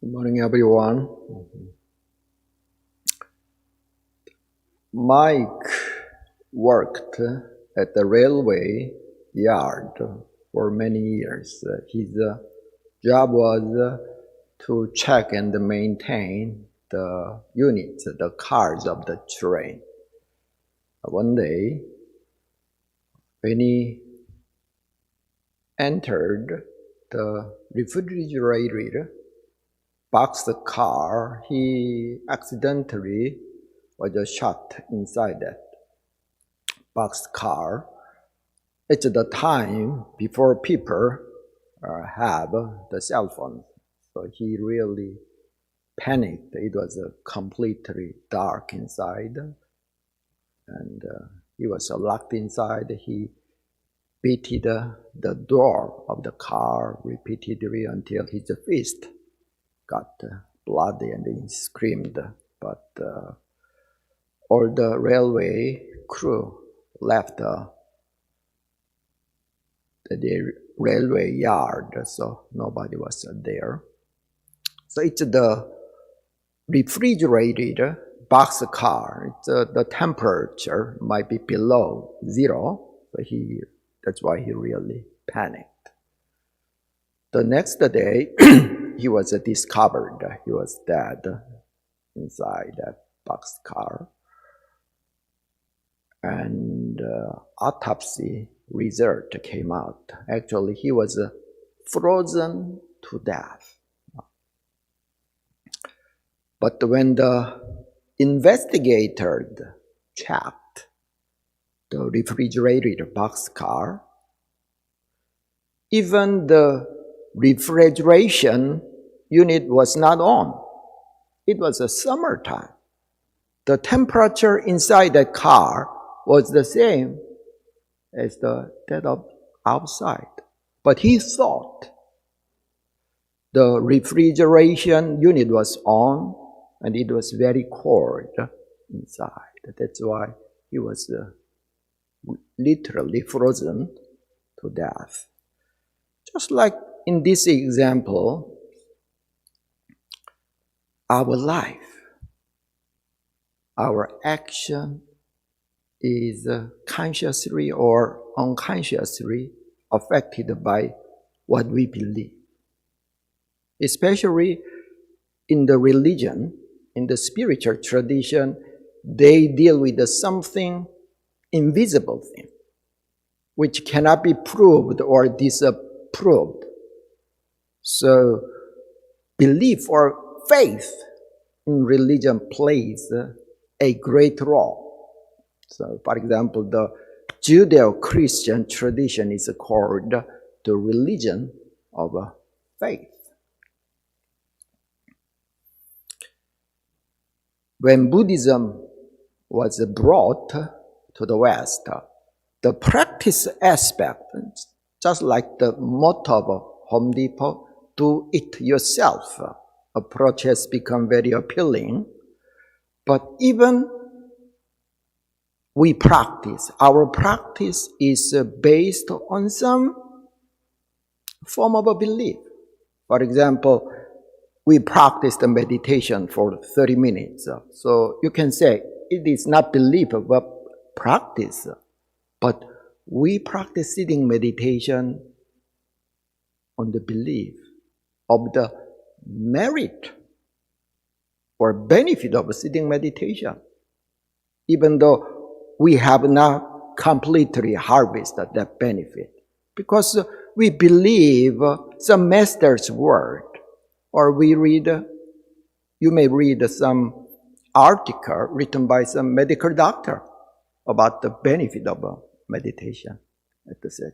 Good morning, everyone. Mike worked at the railway yard for many years. His job was to check and maintain the units, the cars of the train. One day, when he entered the refrigerator boxed car, he accidentally was shot inside that boxed car. It's the time before people have the cell phone. So he really panicked. It was completely dark inside. And he was locked inside. He beat the door of the car repeatedly until his fist got bloody and he screamed. But all the railway crew left the railway yard, so nobody was there. So it's the refrigerated box car. The temperature might be below zero, so that's why he really panicked. The next day, he was discovered. He was dead inside that boxcar. And autopsy result came out. Actually, he was frozen to death. But when the investigators checked the refrigerated boxcar, even the refrigeration unit was not on. It was a summertime. The temperature inside the car was the same as that of outside. But he thought the refrigeration unit was on and it was very cold inside. That's why he was literally frozen to death. Just like in this example, our life, our action is consciously or unconsciously affected by what we believe. Especially in the religion, in the spiritual tradition, they deal with something invisible thing, which cannot be proved or disproved. So belief or faith in religion plays a great role. So, for example, the Judeo-Christian tradition is called the religion of faith. When Buddhism was brought to the West, the practice aspect, just like the motto of Home Depot, do it yourself, approach has become very appealing. But even we practice, our practice is based on some form of a belief. For example, we practice the meditation for 30 minutes. So you can say it is not belief but practice. But we practice sitting meditation on the belief of the merit or benefit of sitting meditation, even though we have not completely harvested that benefit. Because we believe some master's word, or you may read some article written by some medical doctor about the benefit of meditation, etc.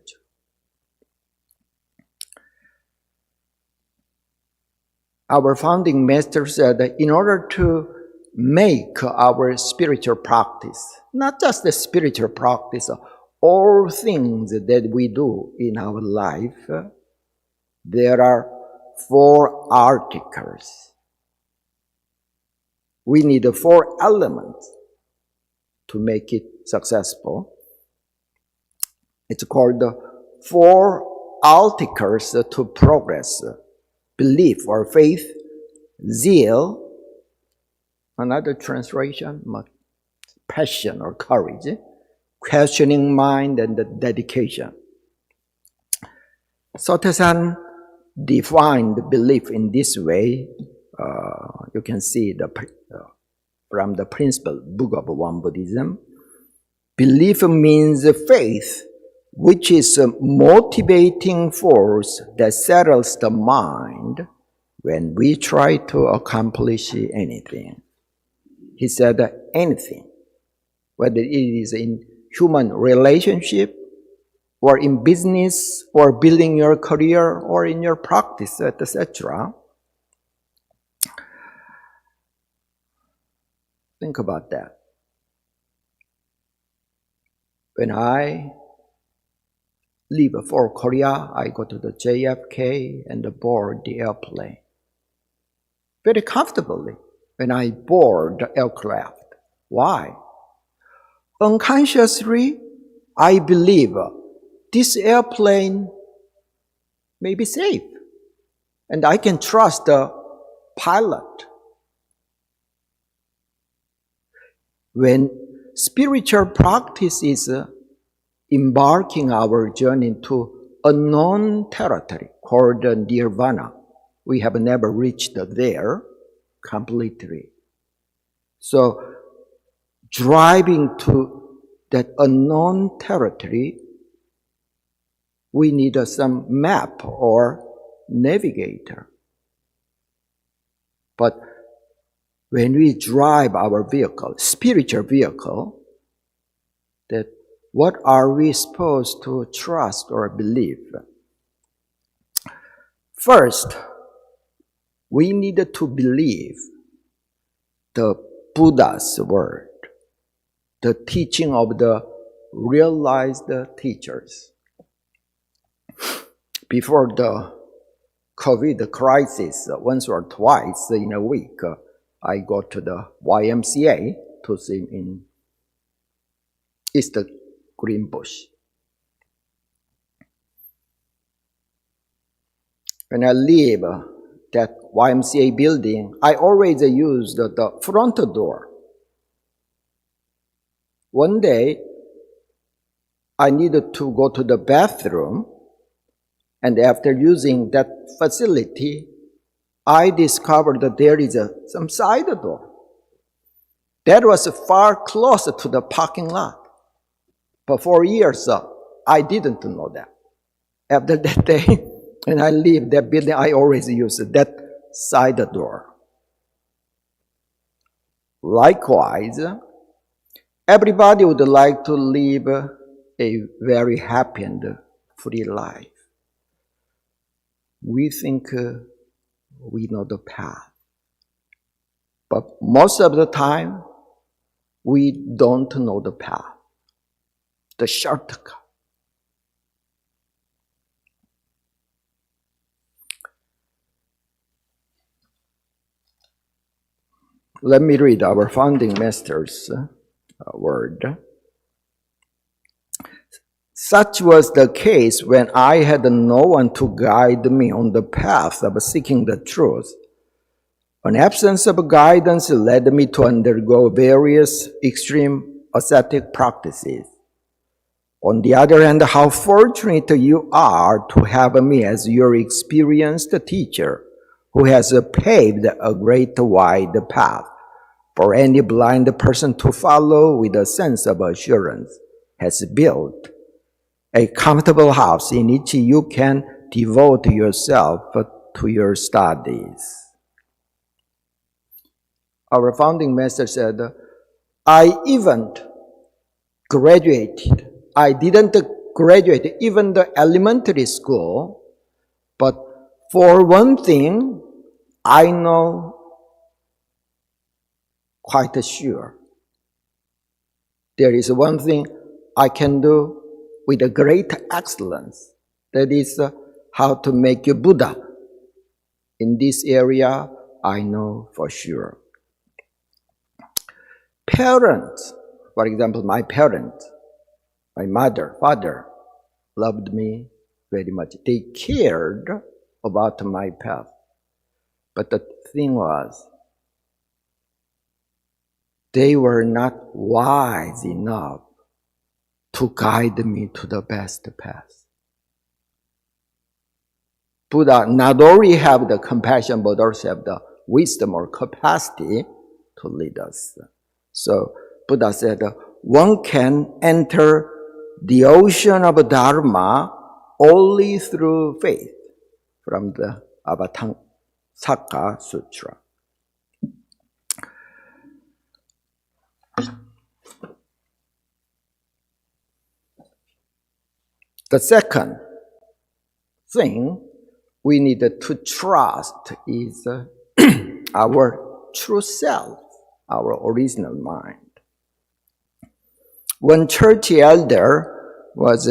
Our founding master said that in order to make our spiritual practice, not just the spiritual practice, all things that we do in our life, there are 4 articles. We need 4 elements to make it successful. It's called the 4 articles to progress: belief or faith, zeal, another translation, passion or courage, questioning mind, and the dedication. Sotasan defined belief in this way. You can see from the principle book of One Buddhism. Belief means faith, which is a motivating force that settles the mind when we try to accomplish anything. He said anything, whether it is in human relationship, or in business, or building your career, or in your practice, etc. Think about that. When I leave for Korea, I go to the JFK and board the airplane very comfortably when I board the aircraft. Why? Unconsciously, I believe this airplane may be safe and I can trust the pilot. When spiritual practice is embarking our journey to unknown territory called nirvana, we have never reached there completely. So, driving to that unknown territory, we need some map or navigator. But when we drive our vehicle, spiritual vehicle, that what are we supposed to trust or believe? First, we need to believe the Buddha's word, the teaching of the realized teachers. Before the COVID crisis, once or twice in a week, I go to the YMCA to sing in East Greenbush. When I leave that YMCA building, I always use the front door. One day, I needed to go to the bathroom, and after using that facility, I discovered that there is some side door. That was far closer to the parking lot. But for years, I didn't know that. After that day, when I leave that building, I always use that side door. Likewise, everybody would like to live a very happy and free life. We think we know the path. But most of the time, we don't know the path, the shortcut. Let me read our founding master's word. Such was the case when I had no one to guide me on the path of seeking the truth. An absence of guidance led me to undergo various extreme ascetic practices. On the other hand, how fortunate you are to have me as your experienced teacher who has paved a great wide path for any blind person to follow with a sense of assurance, has built a comfortable house in which you can devote yourself to your studies. Our founding master said, I didn't graduate even the elementary school, but for one thing, I know quite sure. There is one thing I can do with a great excellence. That is how to make you Buddha. In this area, I know for sure. Parents, for example, my parents, my mother, father, loved me very much. They cared about my path. But the thing was, they were not wise enough to guide me to the best path. Buddha not only have the compassion, but also have the wisdom or capacity to lead us. So Buddha said, one can enter the ocean of Dharma only through faith, from the Avatamsaka Sutra. The second thing we need to trust is our true self, our original mind. One church elder was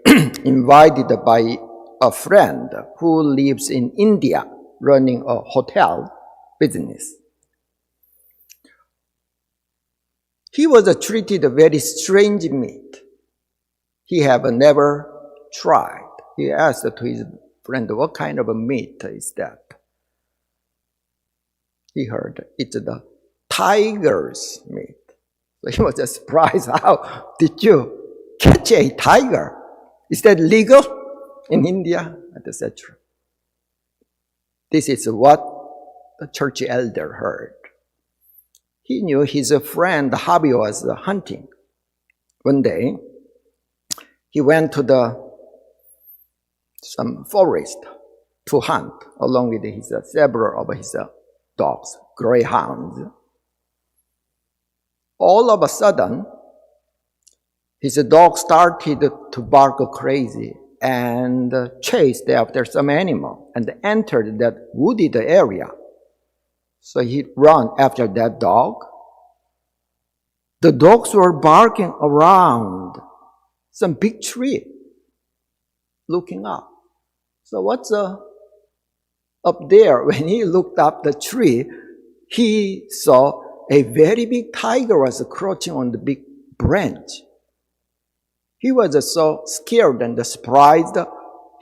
invited by a friend who lives in India running a hotel business. He was treated very strange meat. He had never tried. He asked to his friend, what kind of a meat is that? He heard it's the tiger's meat. So he was just surprised. How did you catch a tiger? Is that legal in India? Etc. This is what the church elder heard. He knew his friend's hobby was hunting. One day, he went to some forest to hunt along with several of his dogs, greyhounds. All of a sudden, his dog started to bark crazy and chased after some animal and entered that wooded area. So he ran after that dog. The dogs were barking around some big tree, looking up. So what's up there? When he looked up the tree, he saw a very big tiger was crouching on the big branch. He was so scared and surprised,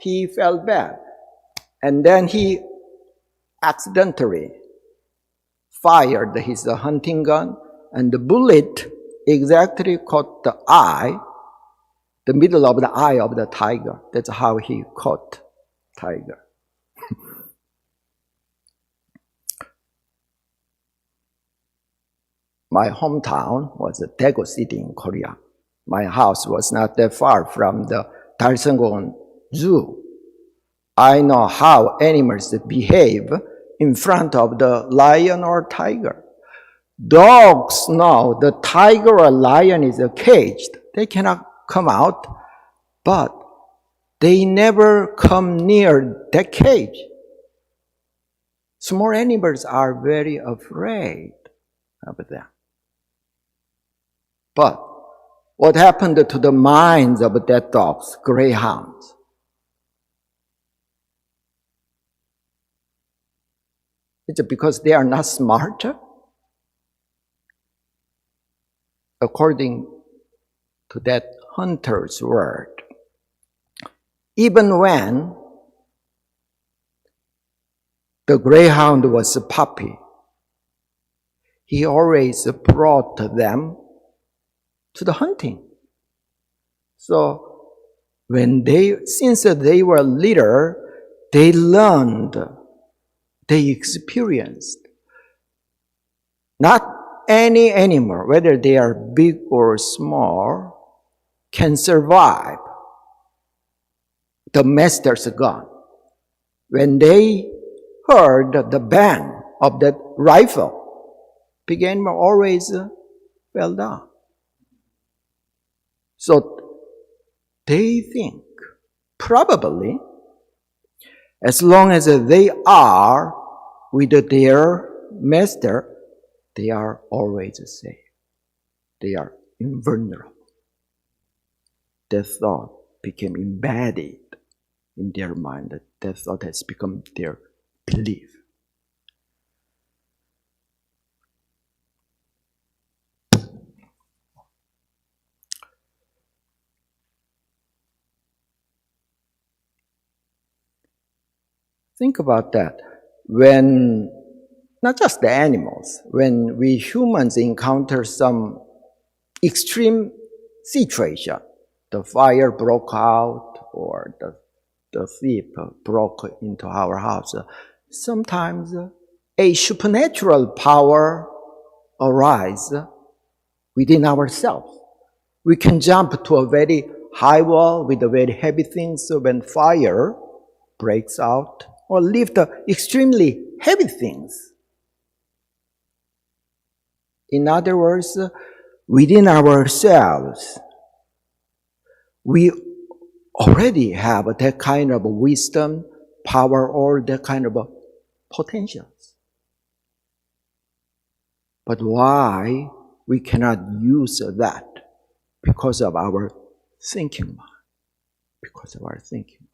he felt bad. And then he accidentally fired his hunting gun, and the bullet exactly caught the eye, the middle of the eye of the tiger. That's how he caught tiger. My hometown was Daegu City in Korea. My house was not that far from the Dosung Zoo. I know how animals behave in front of the lion or tiger. Dogs know the tiger or lion is caged. They cannot come out, but they never come near that cage. Small animals are very afraid of them. But what happened to the minds of that dogs, greyhounds? It's because they are not smarter? According to that hunter's word, even when the greyhound was a puppy, he always brought them to the hunting. So since they were little, they learned, they experienced. Not any animal, whether they are big or small, can survive the master's gun. When they heard the bang of that rifle, big animal always fell down. So they think, probably, as long as they are with their master, they are always safe. They are invulnerable. That thought became embedded in their mind. That thought has become their belief. Think about that. when, not just the animals, when we humans encounter some extreme situation, the fire broke out or the thief broke into our house, sometimes a supernatural power arises within ourselves. We can jump to a very high wall with very heavy things when fire breaks out, or lift extremely heavy things. In other words, within ourselves, we already have that kind of wisdom, power, or that kind of potentials. But why we cannot use that? Because of our thinking mind. Because of our thinking mind.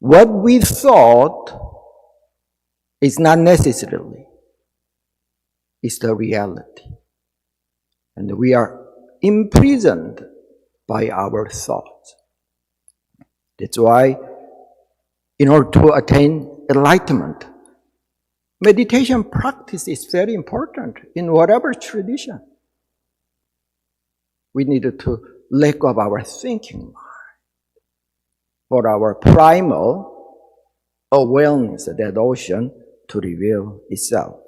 What we thought is not necessarily is the reality. And we are imprisoned by our thoughts. That's why, in order to attain enlightenment, meditation practice is very important in whatever tradition. We need to let go of our thinking mind for our primal awareness, that ocean, to reveal itself.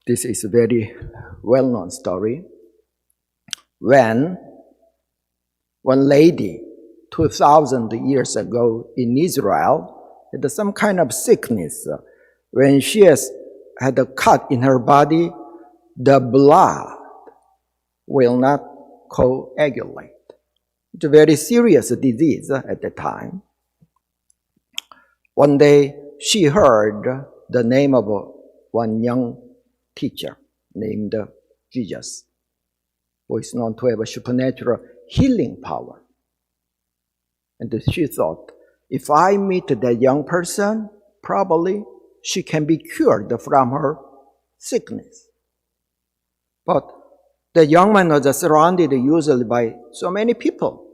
This is a very well-known story. When one lady 2,000 years ago in Israel had some kind of sickness. When she had a cut in her body, the blood will not coagulate. It's a very serious disease at the time. One day, she heard the name of one young teacher named Jesus, who is known to have a supernatural healing power. And she thought, if I meet that young person, probably she can be cured from her sickness. But the young man was surrounded usually by so many people.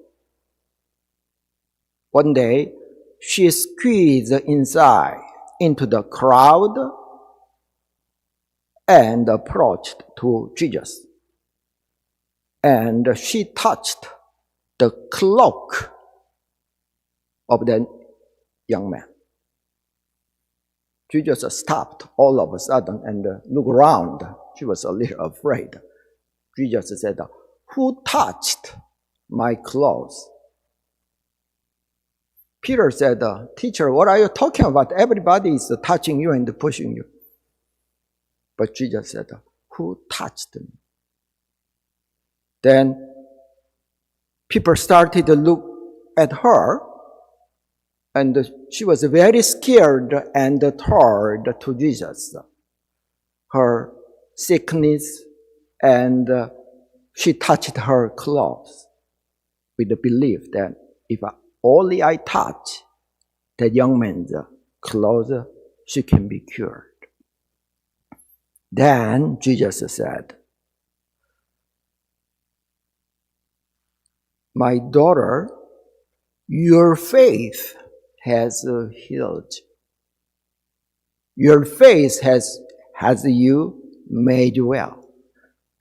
One day, she squeezed inside into the crowd and approached to Jesus. And she touched the cloak of the young man. Jesus stopped all of a sudden and looked around. She was a little afraid. Jesus said, "Who touched my clothes?" Peter said, "Teacher, what are you talking about? Everybody is touching you and pushing you." But Jesus said, "Who touched me?" Then people started to look at her, and she was very scared and told to Jesus her sickness, and she touched her clothes with the belief that if only I touch the young man's clothes, she can be cured. Then Jesus said, "My daughter, your faith has healed you. Your faith has you made well."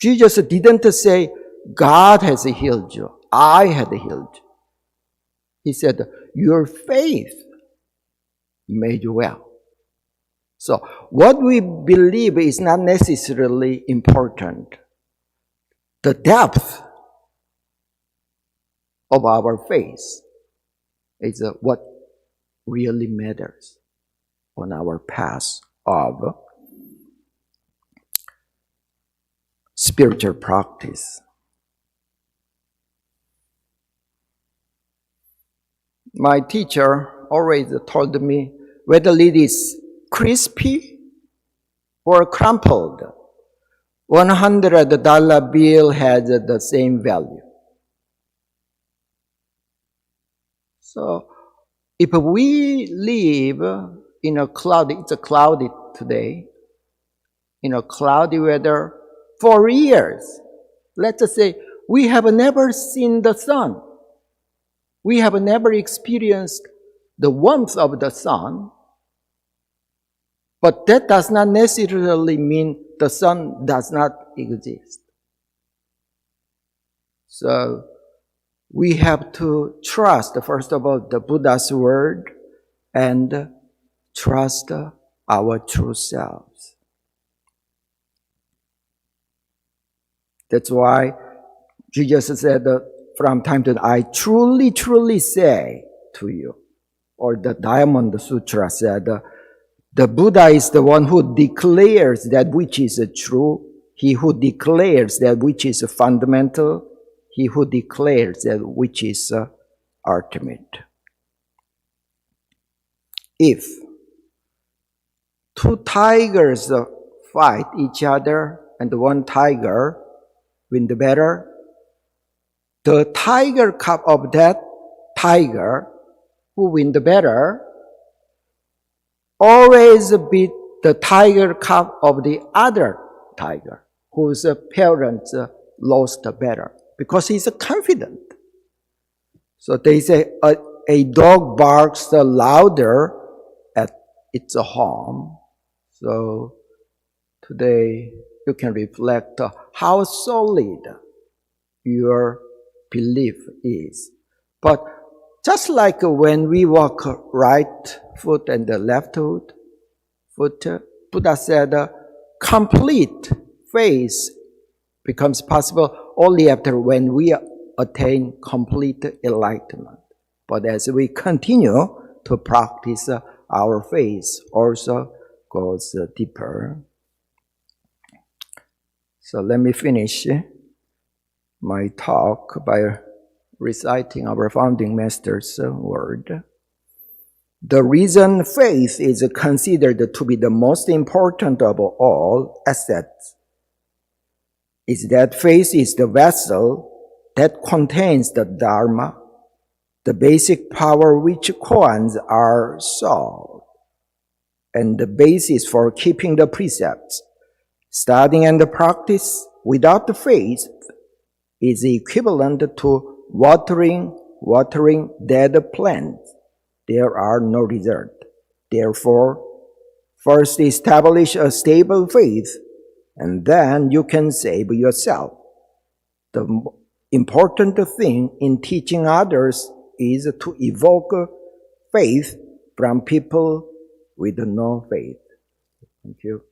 Jesus didn't say, "God has healed you. I had healed you." He said, "Your faith made you well." So what we believe is not necessarily important. The depth of our faith is what really matters on our path of spiritual practice. My teacher always told me whether it is crispy or crumpled, $100 bill has the same value. So if we live in a cloudy, it's a cloudy today, in a cloudy weather for years, let's just say we have never seen the sun. We have never experienced the warmth of the sun, but that does not necessarily mean the sun does not exist. So we have to trust, first of all, the Buddha's word and trust our true selves. That's why Jesus said from time to time, I truly, truly say to you, or the Diamond Sutra said, the Buddha is the one who declares that which is true, he who declares that which is fundamental, he who declares that which is ultimate. If two tigers fight each other and one tiger win the battle, the tiger cub of that tiger who win the battle always beat the tiger cub of the other tiger whose parents lost the battle because he's confident. So they say a dog barks louder at its home. So today you can reflect how solid your belief is. But just like when we walk right foot and the left foot, Buddha said complete faith becomes possible only after when we attain complete enlightenment. But as we continue to practice, our faith also goes deeper. So let me finish my talk by reciting our founding master's word. The reason faith is considered to be the most important of all assets is that faith is the vessel that contains the Dharma, the basic power which koans our soul, and the basis for keeping the precepts. Studying and the practice without the faith is equivalent to watering dead plants. There are no result. Therefore, first establish a stable faith, and then you can save yourself. The important thing in teaching others is to evoke faith from people with no faith. Thank you.